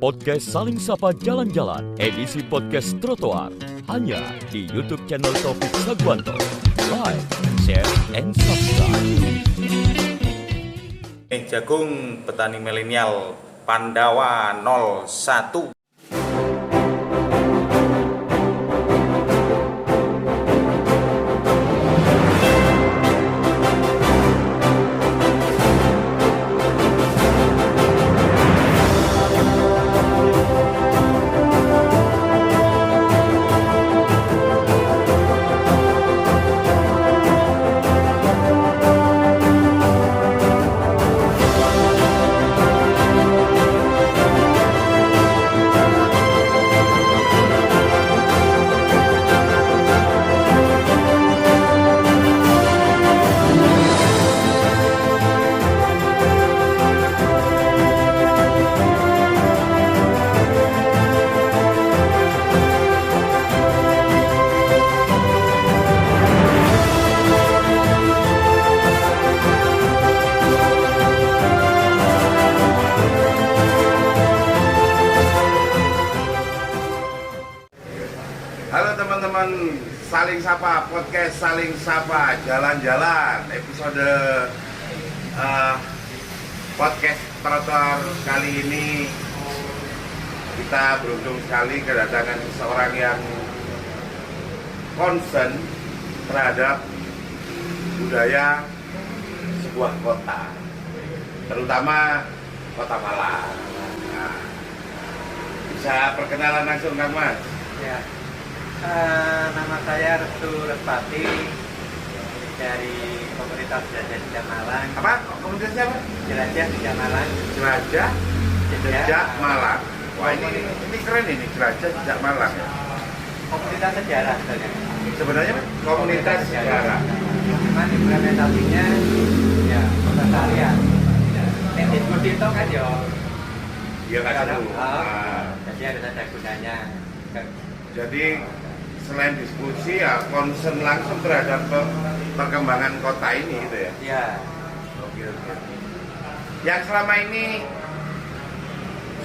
Podcast Saling Sapa Jalan-Jalan, edisi podcast trotoar, hanya di YouTube channel Taufik Sagwanto. Like, share, and subscribe. Jagung petani milenial Pandawa 01. Halo teman-teman, Saling Sapa, podcast Saling Sapa Jalan-Jalan, episode podcast trotoar kali ini kita beruntung sekali kedatangan seseorang yang concern terhadap budaya sebuah kota, terutama kota Malang. Nah, bisa perkenalan langsung Kang Mas? Ya, nama saya Restu Respati dari komunitas Jelajah Jejak Malang. Apa? Komunitasnya apa? Jelajah Jejak Malang. Jelajah Jejak Malang. Wah, ini keren ini, Jelajah Jejak Malang. Komunitas sejarah sebenarnya. Sebenarnya komunitas sejarah. Cuman implementasinya ya pelestarian. Yang diskusi itu kan ya. Iya kan dulu. Jadi harus ada gunanya. Jadi selain diskusi ya concern langsung terhadap perkembangan kota ini gitu ya. Ya. Oke. Yang selama ini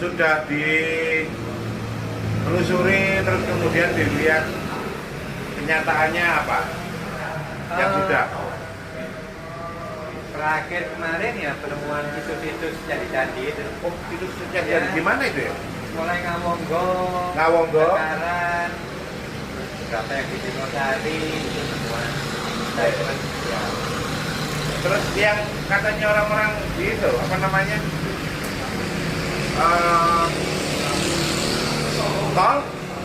sudah ditelusuri terus kemudian dilihat kenyataannya apa? Yang sudah Terakhir kemarin ya penemuan situs-situs candi-candi itu. oh, itu sejak di mana itu ya? Mulai Ngawonggo, Bakaran, berapa yang di Singosari, temuan. Ya. Terus yang katanya orang-orang gitu, apa namanya? Tol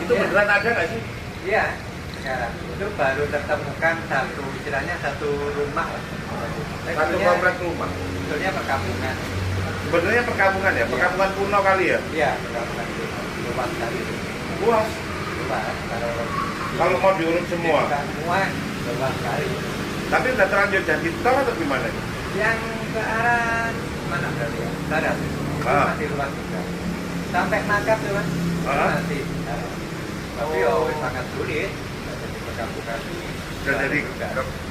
itu Ya. beneran ada nggak sih? Iya, sekarang itu baru tertemukan satu, istilahnya satu rumah lah. Satu komplek rumah. Sebetulnya perkampungan. Sebenarnya perkampungan ya, perkampungan kuno kali ya. Iya, perkampungan itu luas sekali. Luas. Luas. Kalau mau diurut semua. Semua luas sekali. Tapi udah terlanjur jadi tol atau gimana? Yang ke arah mana berarti ya? Barat. Itu masih luas juga. Sampai Makap tuh mas. Masih. Tapi Oh. sangat sulit. Jadi perkampungan. Sudah jadi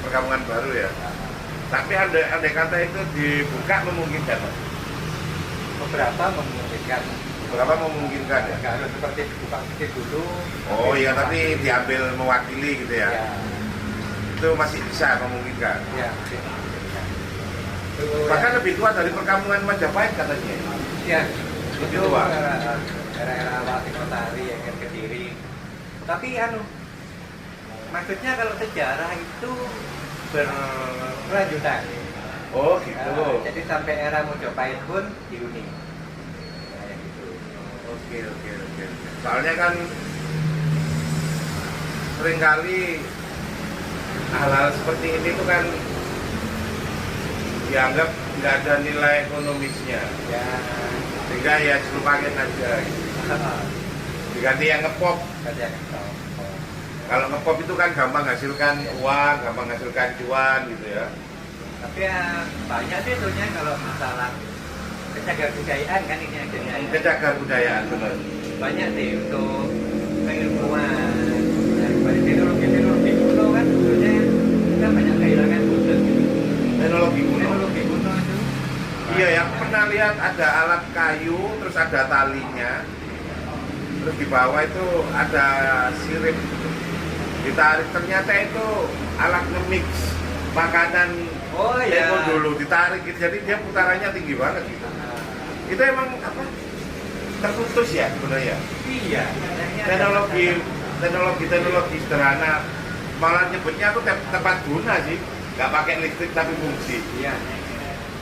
perkampungan baru ya. Tapi andai kata itu dibuka memungkinkan, Mas? Beberapa memungkinkan. Berapa memungkinkan ya? Nggak harus seperti dibuka sedikit dulu. Oh iya, tapi diambil mewakili gitu ya. Ya. Itu masih bisa memungkinkan. Ya. Bahkan lebih tua dari perkampungan Majapahit katanya. Ya. Lebih Itu tua. era-era awal Singosari yang ke Kediri. Tapi maksudnya kalau sejarah itu berkelanjutan. Oh gitu. Jadi sampai era Mojopahit pun dihuni. Kayak gitu. Oke. Soalnya kan seringkali hal-hal seperti ini tuh kan dianggap nggak ada nilai ekonomisnya, Ya. sehingga ya dilupakan aja. Gitu. Diganti yang ngepop. Kerja kan. Kalau ngepop itu kan gampang menghasilkan uang, gampang menghasilkan cuan gitu ya. Tapi ya banyak sih sebenarnya kalau masalah kecagar budayaan kan ini yang jadi Kecagar budayaan benar. banyak sih untuk keilmuan dari teknologi kuno kan sebetulnya kita banyak kehilangan khusus gitu. Teknologi kuno. Teknologi kuno itu Iya, yang pernah lihat ada alat kayu, terus ada talinya, terus di bawah itu ada sirip ditarik. Ternyata itu alat nge-mix makanan teko dulu ditarik gitu. Jadi dia putarannya tinggi banget gitu. Itu emang apa? Terputus ya sebenarnya. Iya. Teknologi sederhana. Malah nyebutnya tuh tepat guna sih. Nggak pakai listrik tapi fungsi. Iya.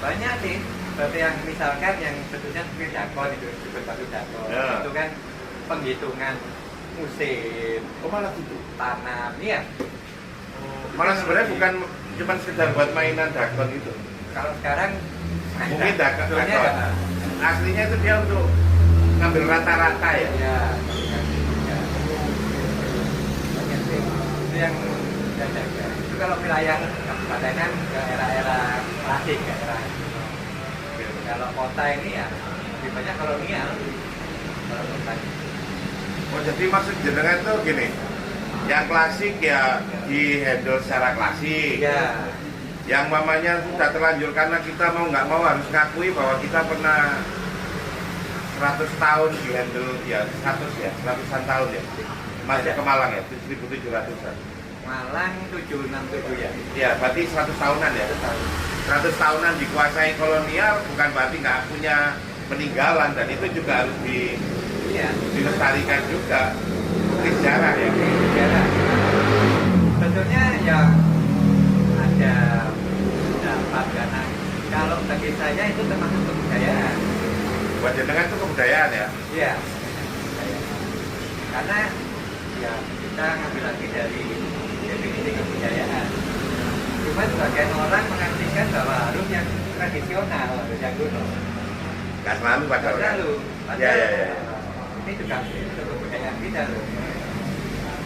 Banyak sih. Seperti yang misalkan yang sebetulnya Dakon itu disebut batu Dakon. Ya. Itu kan penghitungan musim. Oh malah gitu. Tanam, iya. Malah sebenarnya bukan cuma sekedar buat mainan Dakon itu. Kalau sekarang Mungkin Dakon. sebetulnya Aslinya itu dia untuk ngambil rata-rata ya. ya. Banyak sih. Itu yang saya jaga. Itu kalau wilayah kabupaten kan ke era-era klasik ya, era. Kalau kota ini ya lebih banyak kolonial. Kalau kota. Oh jadi maksud jenengan tuh gini, yang klasik ya di handle secara klasik. Ya. Yang mamanya sudah terlanjur karena kita mau nggak mau harus ngakui bahwa kita pernah 100 tahun di handle ya 100-an tahun ya. Masuk ke Malang ya, 1700-an. Malang 767 ya. Ya, berarti 100 tahunan ya. 100 tahunan dikuasai kolonial bukan berarti nggak punya peninggalan dan itu juga harus Iya. dilestarikan juga. Bukti sejarah ya. Sejarah. Sebetulnya ya ada dapat karena kalau bagi saya itu termasuk kebudayaan. Buat jenengan itu kebudayaan ya. Iya. Karena ya kita ngambil lagi dari definisi kebudayaan. Cuma sebagian orang mengartikan bahwa harus yang tradisional, harus yang kuno. Nggak selalu padahal. Nggak selalu. Ya. Ini juga itu kebudayaan kita loh.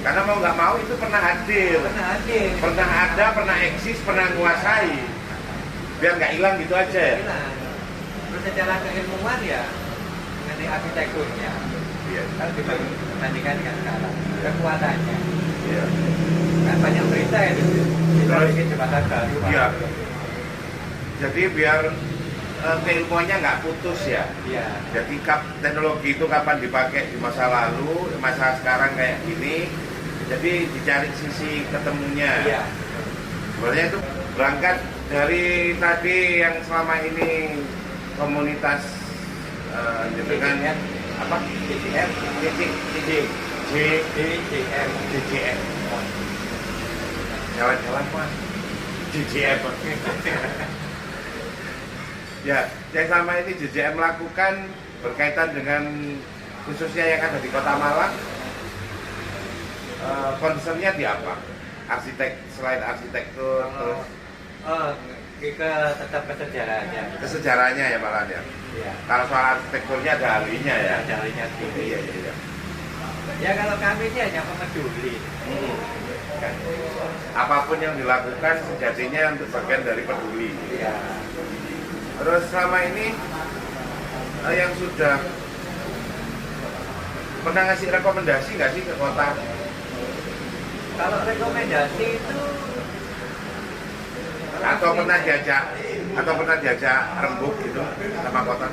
Karena mau nggak mau itu pernah hadir. Pernah ada, pernah eksis, pernah menguasai. Biar nggak hilang gitu aja ya. Hilang. Terus secara keilmuan ya mengenai arsitekturnya. Iya. Kalau dibandingkan dengan sekarang, kekuatannya. Iya. Kan banyak berita itu. Kita Terus? bikin jembatan baru. Iya. Jadi biar keilmuannya nggak putus ya. Iya. Jadi teknologi itu kapan dipakai di masa lalu, masa sekarang kayak gini. Jadi dicari sisi ketemunya. Iya. Sebenarnya itu berangkat dari tadi yang selama ini komunitas dengan apa? DJM. JJM. Jalan-jalan mas. JJM. Ya, yang selama ini JJM lakukan berkaitan dengan khususnya yang ada di Kota Malang. Concernnya di apa? Selain arsitektur, terus Ke tetap kesejarahannya. kesejarahnya ya malah ya. Iya. Kalau soal arsitekturnya ada ahlinya ya. Caranya sendiri. Iya. Ya kalau kami sih hanya pemeduli. Kan. Apapun yang dilakukan sejatinya untuk bagian dari peduli. Iya. Terus selama ini yang sudah pernah ngasih rekomendasi nggak sih ke kota? Kalau rekomendasi itu Atau pernah diajak rembuk gitu sama kota?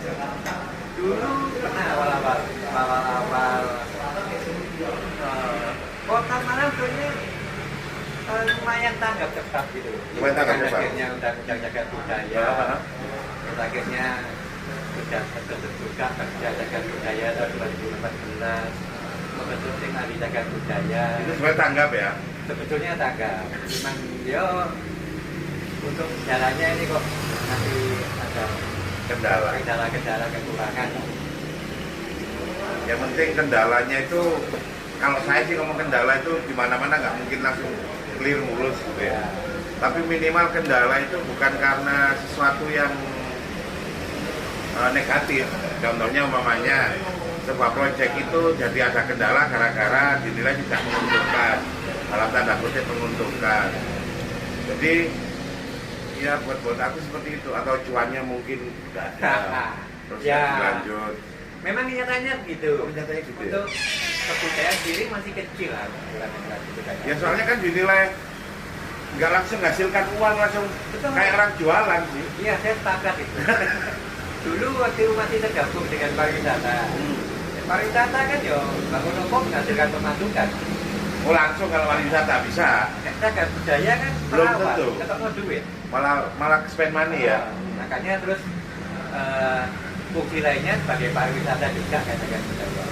dulu pernah awal-awal Kota Malang sebenarnya lumayan tanggap cepat gitu. Lumayan tanggap cepat. Akhirnya undang-undang jaga budaya. Terus akhirnya sudah terbuka kerja jaga budaya tahun 2014. Membentuk tim ahli jaga budaya. Itu sebenarnya tanggap ya? Sebetulnya tanggap. Cuman yo untuk jalannya ini kok masih ada kendala-kendala kekurangan. Yang penting kendalanya itu, kalau saya sih ngomong kendala itu di mana-mana nggak mungkin langsung clear mulus gitu ya. Tapi minimal kendala itu bukan karena sesuatu yang negatif. Contohnya umpamanya sebuah proyek itu jadi ada kendala gara-gara dinilai tidak menguntungkan, dalam tanda kutip menguntungkan. Jadi ya buat aku seperti itu, atau cuannya mungkin nggak ada, terus Ya. lanjut. Memang nyatanya gitu. Nyatanya gitu ya? Untuk kebudayaan diri masih kecil lah. Ya soalnya kan dinilai nggak langsung menghasilkan uang, langsung Betul. kayak orang jualan sih. Iya, saya sepakat itu. Dulu waktu masih tergabung dengan pariwisata. Pariwisata kan yo bangun toko menghasilkan pemasukan. Oh langsung kalau pariwisata bisa, Cagar budaya kan Belum perawat, tentu. ketemu duit. malah spend money ya. Makanya terus fungsi lainnya sebagai pariwisata juga kan cagar budaya.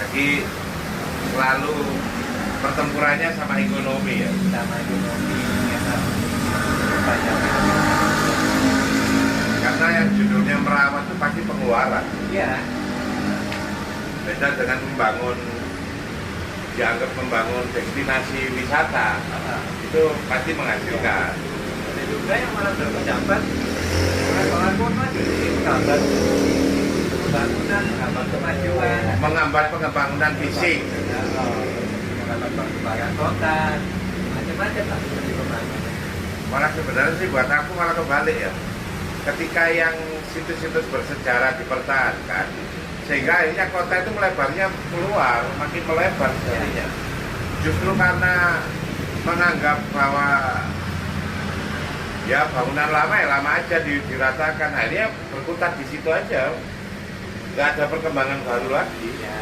Jadi selalu pertempurannya sama ekonomi ya. Sama ekonomi ya, banyak. Karena yang judulnya merawat itu pasti pengeluaran. Iya. Beda dengan dianggap membangun destinasi wisata, itu pasti menghasilkan. Ada juga yang malah berpendapat orang-orang pun maju di gambar pembangunan, gambar kemajuan, Menghambat pembangunan fisik. gambar perkembangan kota, macam-macam lah seperti pembangunan. Malah sebenarnya sih buat aku malah kebalik ya. Ketika yang situs-situs bersejarah dipertahankan, sehingga akhirnya kota itu melebarnya keluar, makin melebar jadinya. Justru karena menganggap bahwa ya bangunan lama ya lama aja diratakan, akhirnya berkutat di situ aja, nggak ada perkembangan baru lagi. Ya,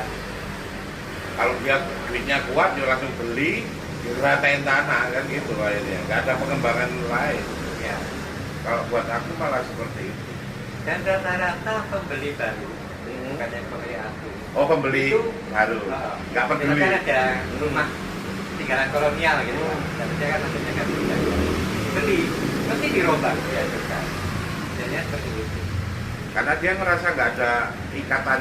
Kalau dia duitnya kuat, dia langsung beli, diratain tanah kan gitu akhirnya, nggak ada pengembangan lain. ya. Kalau buat aku malah seperti itu. Dan rata-rata pembeli baru, bukan yang pembeli asing. Oh pembeli Itu, baru, nggak peduli. Misalkan ada rumah tinggalan kolonial gitu, tapi saya kan maksudnya kan beli, mesti dirombak ya juga. Jadinya seperti itu. Karena dia ngerasa nggak ada ikatan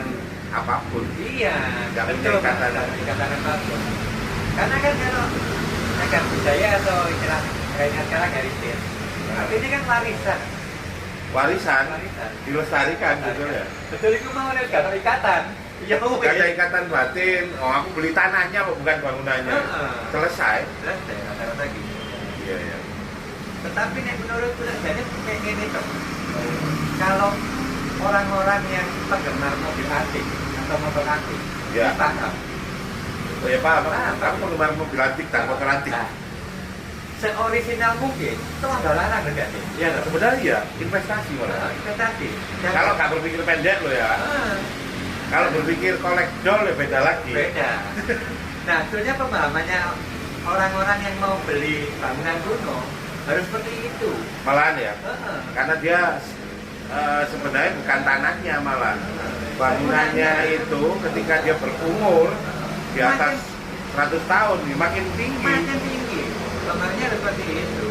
apapun. Iya, Nggak punya betul ikatan. Pak, ikatan apapun. Karena kan kalau cagar budaya atau istilah kayaknya sekarang heritage, artinya kan warisan, Warisan warisan. dilestarikan gitu ya. Betul itu mau ada gak ada ikatan. Ya Nggak ada ikatan batin. Oh aku beli tanahnya kok, bukan bangunannya. Heeh. Selesai. Selesai rata-rata gitu. Iya ya. Tetapi nih menurutku jadi pengen itu. Kalau orang-orang yang penggemar mobil antik atau motor antik, Ya. ini paham. Oh ya paham. Paham. Aku penggemar mobil antik dan motor antik. Nah, seoriginal mungkin itu nggak larang enggak sih? Iya, sebenarnya ya investasi Nah, malah. investasi. Dan- Kalau nggak berpikir pendek lo ya. Ah, Kalau berpikir kolektor ya beda lagi. beda. Nah, sebenarnya pemahamannya orang-orang yang mau beli bangunan kuno harus seperti itu. Malahan ya. Heeh. Karena dia sebenarnya bukan tanahnya malah. Bangunannya itu ketika dia berumur di atas 100 tahun makin tinggi. Makin tinggi. Pemahamannya seperti itu.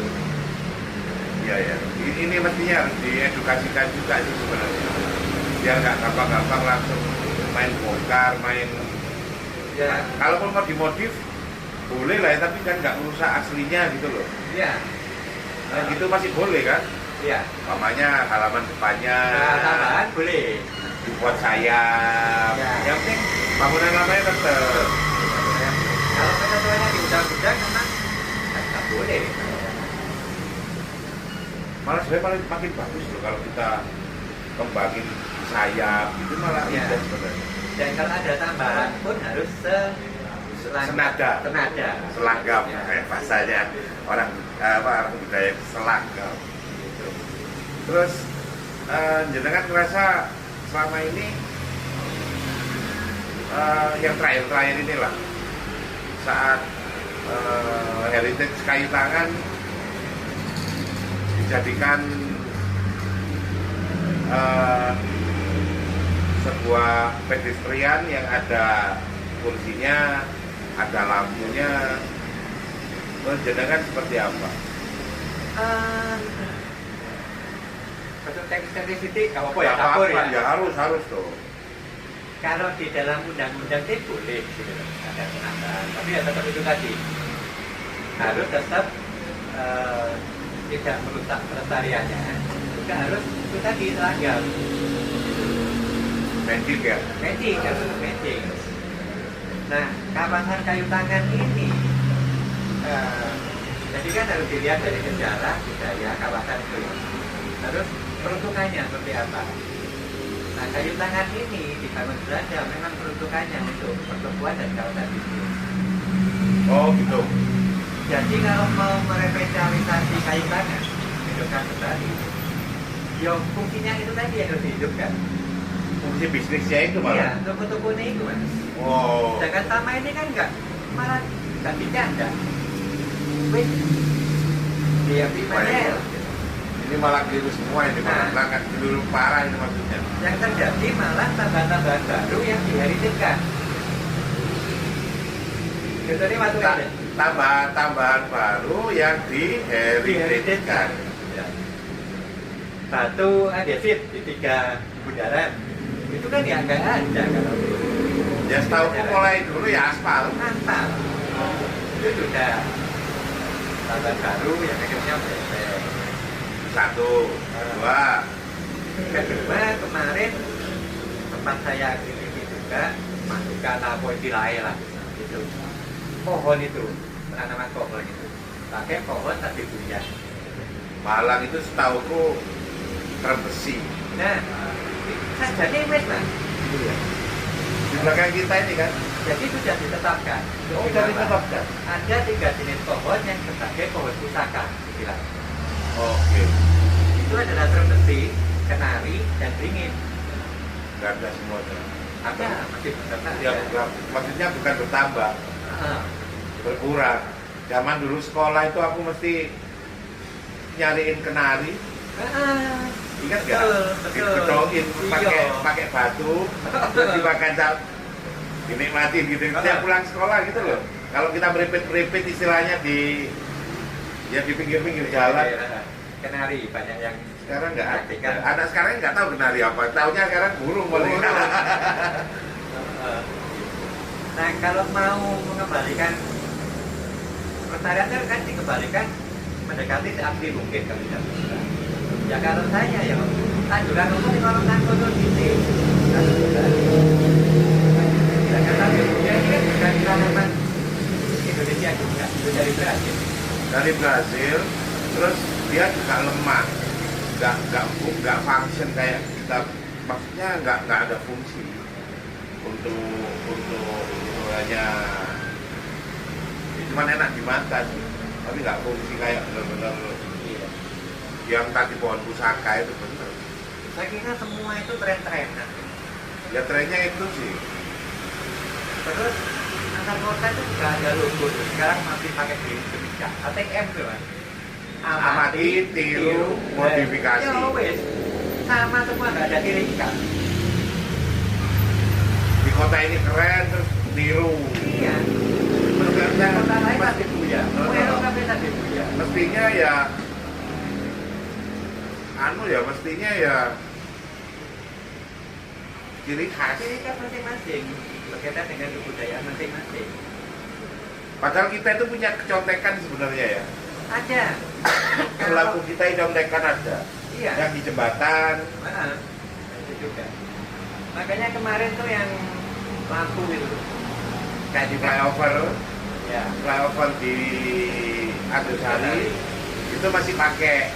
Iya ya. Ini mestinya harus diedukasikan juga sih sebenarnya. Biar nggak gampang-gampang langsung main bongkar, main. Ya, Kalaupun mau dimodif boleh lah ya, tapi kan nggak merusak aslinya gitu loh. ya, Nah, gitu masih boleh kan? ya. Mamanya halaman depannya Nah, tambahan boleh. dibuat sayap. Ya. Yang penting bangunan lamanya tetap. Kalau ketentuannya di undang-undang memang nggak boleh. Malah sebenarnya makin bagus loh kalau kita kembangin sayap itu malah Ya. indah sebenarnya. Dan kalau ada tambahan pun harus Senada. senada. Selagam Ya. kayak bahasanya orang budaya selagam gitu. Terus jenengan ngerasa selama ini yang terakhir inilah saat heritage kayu tangan dijadikan sebuah pedestrian yang ada kursinya, ada lampunya. Menurut jenengan seperti apa? Untuk teknis sedikit, nggak apa-apa ya, Nggak dapur apa-apa, ya. ya harus tuh. Kalau di dalam undang-undang itu boleh gitu, ada penambahan, tapi ya tetap itu tadi harus tetap tidak merusak pelestariannya, juga harus itu tadi seragam, Magic ya. matching harus matching. Nah, kawasan kayu tangan ini jadi kan harus dilihat dari sejarah budaya kawasan itu, terus peruntukannya seperti apa. Nah, kayu tangan ini dibangun Belanda memang peruntukannya untuk pertumbuhan dan kawasan bisnis. Oh gitu. Jadi kalau mau merevitalisasi kayu tangan, hidupkan kembali. Ya fungsinya itu tadi yang harus dihidupkan. Fungsi bisnisnya itu Iya, malah. toko-tokonya itu mas. Oh. Sedangkan Tama ini kan malah nggak bercanda. Wih, dia Baik. Ini malah keliru semua ini malah Nah. keliru parah ini maksudnya. yang terjadi malah tambahan-tambahan baru yang diherititkan. Gitu nih waktu ini. Tambahan baru yang diherititkan. Ya. Satu adhesif di 3 bundaran. Itu kan ya nggak ada kalau Ya setahuku mulai dulu ya aspal. Antal. Itu sudah tambahan baru yang akhirnya beres. Satu, dua. Kedua kemarin tempat saya aktivitas juga masuk kata poetilae lah itu pohon itu penanaman pohon itu pakai pohon tapi buya. Malang itu setahuku terbesi. Nah sajane wis lah Di belakang kita ini kan. jadi sudah ditetapkan. Oh, sudah ditetapkan. Ada 3 jenis pohon yang sebagai pohon pusaka istilah. Oke. Itu adalah terbesi, kenari dan beringin. Nggak ada semua. Ada masih bertambah. Ya, maksudnya bukan bertambah, berkurang. Zaman dulu sekolah itu aku mesti nyariin kenari. Ingat nggak? Betul. Dikedokin Iya. pakai batu, terus dimakan dinikmatin gitu. Setiap pulang sekolah gitu loh. Kalau kita meripit istilahnya di pinggir-pinggir jalan. Kenari banyak yang Sekarang nggak ada. praktikan. Anak sekarang nggak tahu kenari apa. Taunya sekarang burung boleh. Nah kalau mau mengembalikan pertanyaan kan dikembalikan mendekati seaksi mungkin kalau tidak bisa. Ya kalau saya ya tanjuran umum di kolom tanggung gitu. Ya kata ya ini kan bukan tanaman Indonesia juga, itu dari Brazil. Dari Brazil, terus dia juga lemah, nggak function kayak kita, maksudnya nggak ada fungsi untuk hanya cuma enak dimakan, tapi nggak fungsi kayak benar-benar yang tadi pohon pusaka itu benar. Saya kira semua itu tren-trenan. Ya trennya itu sih. Terus antar kota itu juga ada logo tuh. Sekarang masih pakai kebijakan ATM tuh kan. Amati, tiru, modifikasi. Ya wes, sama semua nggak ada tirikan. Di kota ini keren terus tiru. Iya. Sebenarnya Kota lain tadi buya. Welo kafe tadi buya. mestinya ya mestinya ya ciri khas. Tirikan masing-masing. Berkaitan dengan kebudayaan masing-masing. Padahal kita itu punya kecontekan sebenarnya ya. Ada. Lampu kita ini contekan ada. Iya. Yang di jembatan. Itu juga. Makanya kemarin tuh yang lampu itu kayak di Flyover, ya. flyover di Agusari itu masih pakai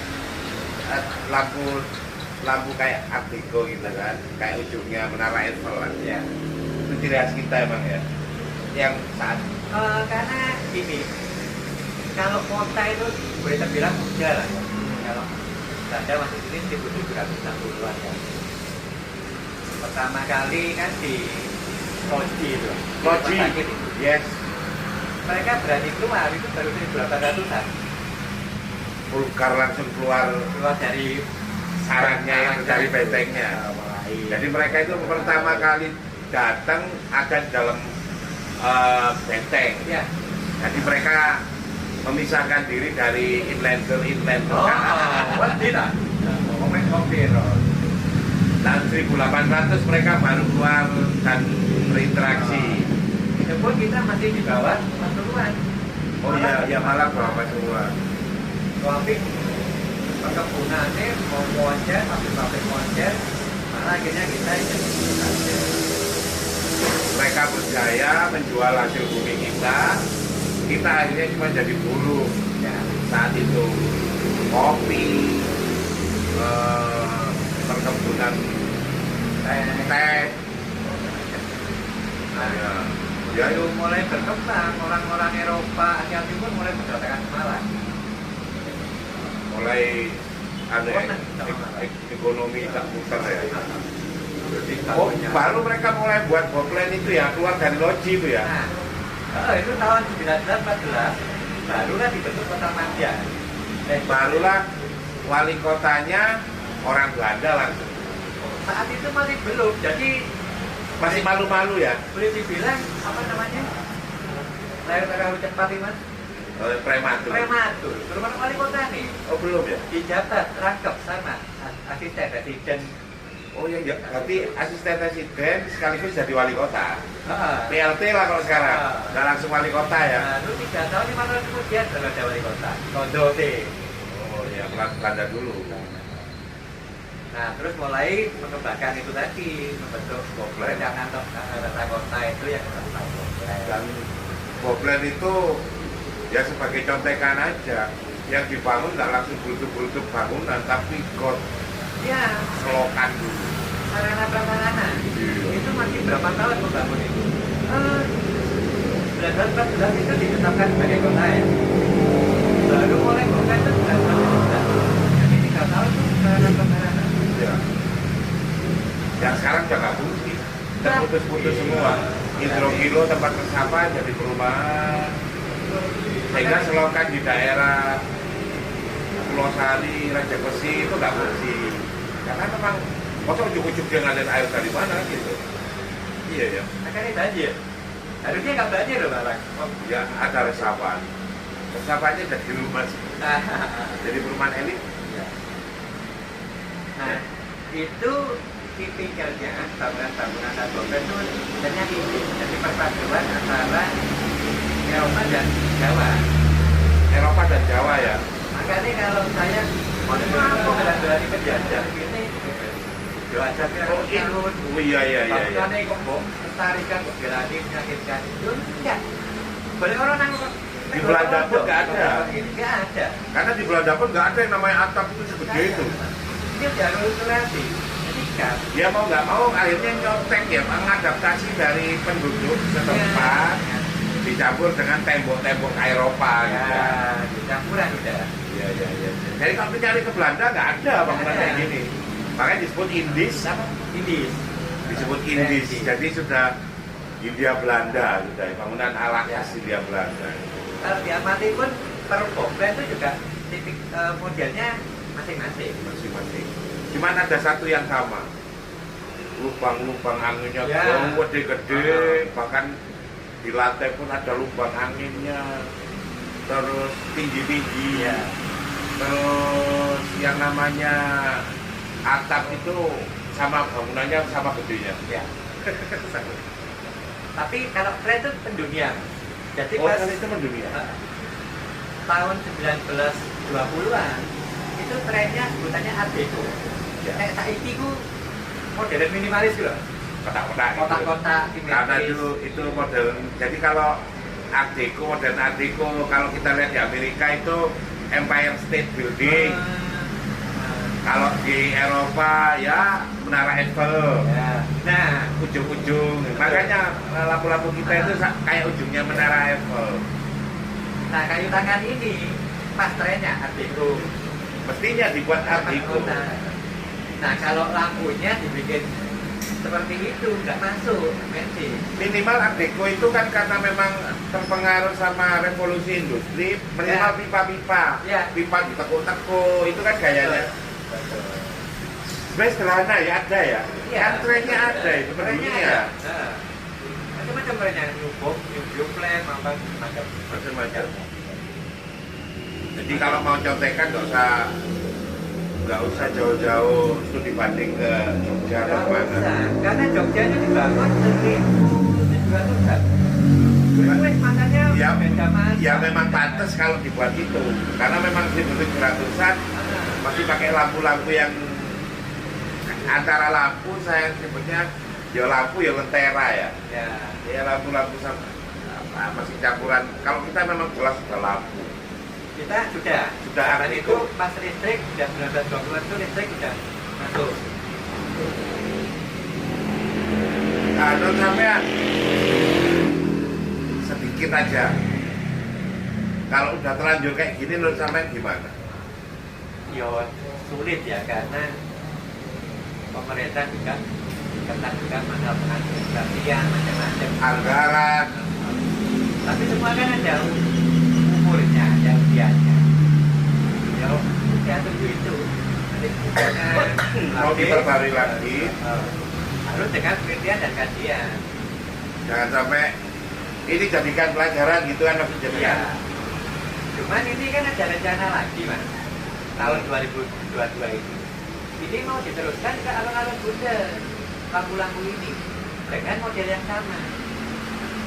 lampu kayak Art Deco gitu kan, kayak ujungnya menara Eiffel lah. Ya. Itu ciri khas kita emang ya. Yang saat Karena gini, kalau kota itu boleh terbilang muda lah ya. Kalau Belanda masih ini 1760-an ya. Pertama kali kan di Loji itu. Loji, Rumah sakit itu. yes, Mereka berani keluar itu baru 1800-an. vulgar langsung keluar Dari sarangnya yang dari bentengnya. Jadi mereka itu pertama kali datang ada di dalam benteng. Ya. Jadi mereka memisahkan diri dari inlander. Tidak. Komen kompiro. Tahun 1800 mereka baru keluar dan berinteraksi. Itu pun kita masih di bawah Pasuruan. Oh iya, ya malah berapa semua. Tapi perkebunannya mau konser, pabrik konser, malah akhirnya kita saja. Mereka berjaya menjual hasil bumi kita akhirnya cuma jadi buruh Ya. saat itu. Kopi, perkebunan teh, ya Ya, itu mulai berkembang, orang-orang Eropa, Asia Timur mulai mendatangkan Semarang. mulai ada Wah, ekonomi tak putar ya. Jadi Oh, tahunnya. baru mereka mulai buat Goplen itu ya, keluar dari loji itu ya. Nah, itu tahun 1914 barulah dibentuk kota Madya. Barulah wali kotanya orang Belanda langsung. Saat itu masih belum, jadi Masih malu-malu ya, boleh dibilang apa namanya? Saya terlalu cepat nih mas. prematur. Prematur, rumah wali kota nih. Oh belum ya? Dijabat, rangkap sama asisten residen. Oh ya, berarti asisten residen sekaligus jadi wali kota. Ah. PLT lah kalau sekarang, nggak langsung wali kota ya. Nah, lu 3 tahun 5 tahun kemudian baru ada wali kota. Kondo T. Oh ya, Belanda dulu. Nah, terus mulai mengembangkan itu tadi, membentuk perencanaan tata kota itu yang kita tahu. Dan Goplen itu ya sebagai contekan aja. Yang dibangun nggak langsung buluk-buluk bangunan, tapi got Ya, selokan dulu. sarana prasarana. Itu masih berapa tahun membangun itu? 1914 itu ditetapkan sebagai kota ya. Baru mulai kota itu 1914. Jadi 3 tahun itu sarana prasarana. Ya. Yang sekarang udah nggak fungsi, udah putus-putus semua. Hidrokilo tempat resapan jadi perumahan. Sehingga selokan di daerah Pulau Sari, Raja Besi itu nggak fungsi. Karena memang masa ujuk-ujuk dia ngalir air dari mana gitu. Iya ya. Akhirnya banjir. Harusnya nggak banjir loh Bang. Ya ada resapan. Resapannya jadi rumah, jadi perumahan elit. Nah, itu tipikalnya bangunan-bangunan Goplen itu sebenarnya ini jadi perpaduan antara Eropa dan Jawa. Eropa dan Jawa ya. Makanya kalau saya mohon maaf berani penjajah ini diajaknya Oh, iya iya iya. bangunannya kok mbok lestarikan kok berani menyakitkan itu enggak. Boleh orang nang Di Belanda pun nggak ada. Nggak ada. Karena di Belanda pun nggak ada yang namanya atap itu segede itu. Ini udah restorasi. Ketika Dia mau nggak mau akhirnya nyontek ya, mengadaptasi dari penduduk setempat dicampur dengan tembok-tembok Eropa gitu. ya campuran udah. Iya iya iya. Jadi kalau kita cari ke Belanda nggak ada bangunan kayak gini. Makanya disebut Indis apa? Indis. Disebut Indis. Jadi sudah Hindia Belanda sudah bangunan ala khas Hindia Belanda. Kalau diamati pun per Goplen itu juga tipik modelnya masing-masing. Masing-masing. Cuman ada satu yang sama. Lubang-lubang anginnya Ya. gede-gede, bahkan di lantai pun ada lubang anginnya. Terus tinggi-tinggi. Ya. Terus yang namanya atap itu sama bangunannya sama gedenya. Ya. Tapi kalau tren itu pendunia. Jadi Oh, pas kan itu mendunia. tahun 1920-an itu trennya sebutannya Art Deco. Ya. Kayak saiki ku modern minimalis gitu loh. Kotak-kotak. gitu. Kotak-kotak Karena itu model. Jadi kalau Art Deco, modern Art Deco, kalau kita lihat di Amerika itu Empire State Building. Kalau di Eropa ya Menara Eiffel. Ya. Nah, Ujung-ujung. Makanya lampu-lampu kita itu kayak ujungnya Menara Eiffel. nah kayu tangan ini pas trennya Art Deco. Mestinya dibuat Art Deco. Nah kalau lampunya dibikin seperti itu nggak masuk Messi. Minimal Art Deco itu kan karena memang terpengaruh sama revolusi industri, minimal Ya. pipa-pipa, Ya. pipa ditekuk-tekuk, itu kan gayanya. Sebenarnya sederhana ya ada ya, Iya. kan trennya ada itu Trennya pendunia. ada. Nah, macam-macam trennya, new plan, macam-macam. Macam-macam. Jadi kalau mau contekan nggak usah jauh-jauh itu dibanding ke Jogja atau Nggak mana. usah, karena Jogja itu dibangun 1900-an. Wes makanya Ya, beda masa. ya memang pantas kalau dibuat itu, karena memang 1900-an masih pakai lampu-lampu yang antara lampu saya sebutnya ya lampu ya lentera ya. Ya lampu-lampu sama masih campuran. Kalau kita memang jelas sudah lampu. Kita sudah Sudah Karena itu pas listrik sudah 1920-an itu listrik sudah masuk. Nah, non sampean dikit aja. Kalau udah terlanjur kayak gini menurut sampean gimana? Yo sulit ya karena pemerintah juga ketat juga masalah pengadministrasian macam-macam. Anggaran. Tapi semua kan ada umurnya, ada usianya. Ya usia tunggu itu. Nanti Mau diperbarui lagi. Harus dengan penelitian dan kajian. Jangan sampai ini jadikan pelajaran gitu kan harus Ya. jadikan. Cuman ini kan ada rencana lagi mas. Tahun 2022 ini. Ini mau diteruskan ke alun-alun Bunda. Lampu-lampu ini dengan model yang sama.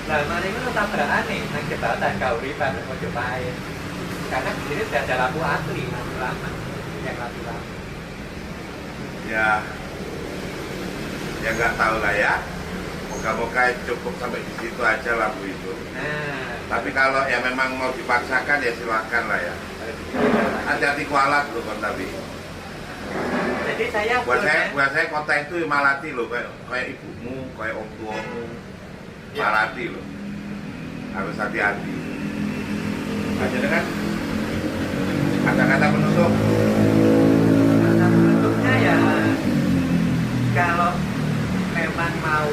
Nah, mari itu tabrakan nih, nang jembatan Kauripan Mojopahit. Karena di sini sudah ada lampu asli, lampu lama, yang lampu lama. Ya nggak tahu lah ya. Moga-moga cukup sampai di situ aja lampu itu. Nah, Tapi kalau ya memang mau dipaksakan ya silakan lah ya. Hati-hati kualat loh kan tapi. jadi saya Buat saya kota itu malati loh kayak ibumu, kayak om tuamu. Ya. Malati loh. Harus hati-hati. Aja kan kata-kata penutup. kata penutupnya ya kalau memang mau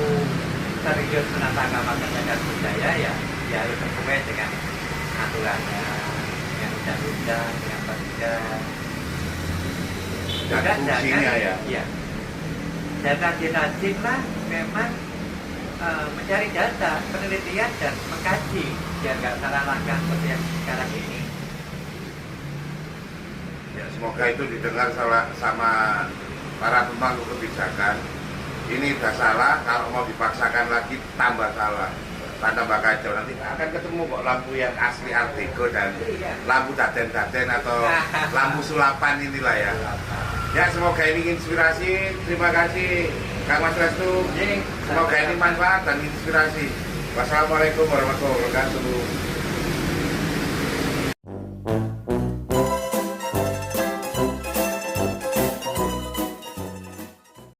serius menata kawasan cagar budaya ya harus sesuai dengan aturannya, dengan undang-undang, dengan perda. Dan fungsinya ya. Iya. Dan rajin-rajin lah memang mencari data, penelitian dan mengkaji biar nggak salah langkah seperti yang sekarang ini. Ya, semoga itu didengar sama para pemangku kebijakan. Ini udah salah, kalau mau dipaksakan lagi tambah salah, tambah kacau. Nanti akan ketemu kok lampu yang asli Art Deco dan lampu daden-daden atau lampu sulapan inilah ya. Ya semoga ini inspirasi. Terima kasih Kang Mas Restu. Semoga ini manfaat dan inspirasi. Wassalamualaikum warahmatullahi wabarakatuh.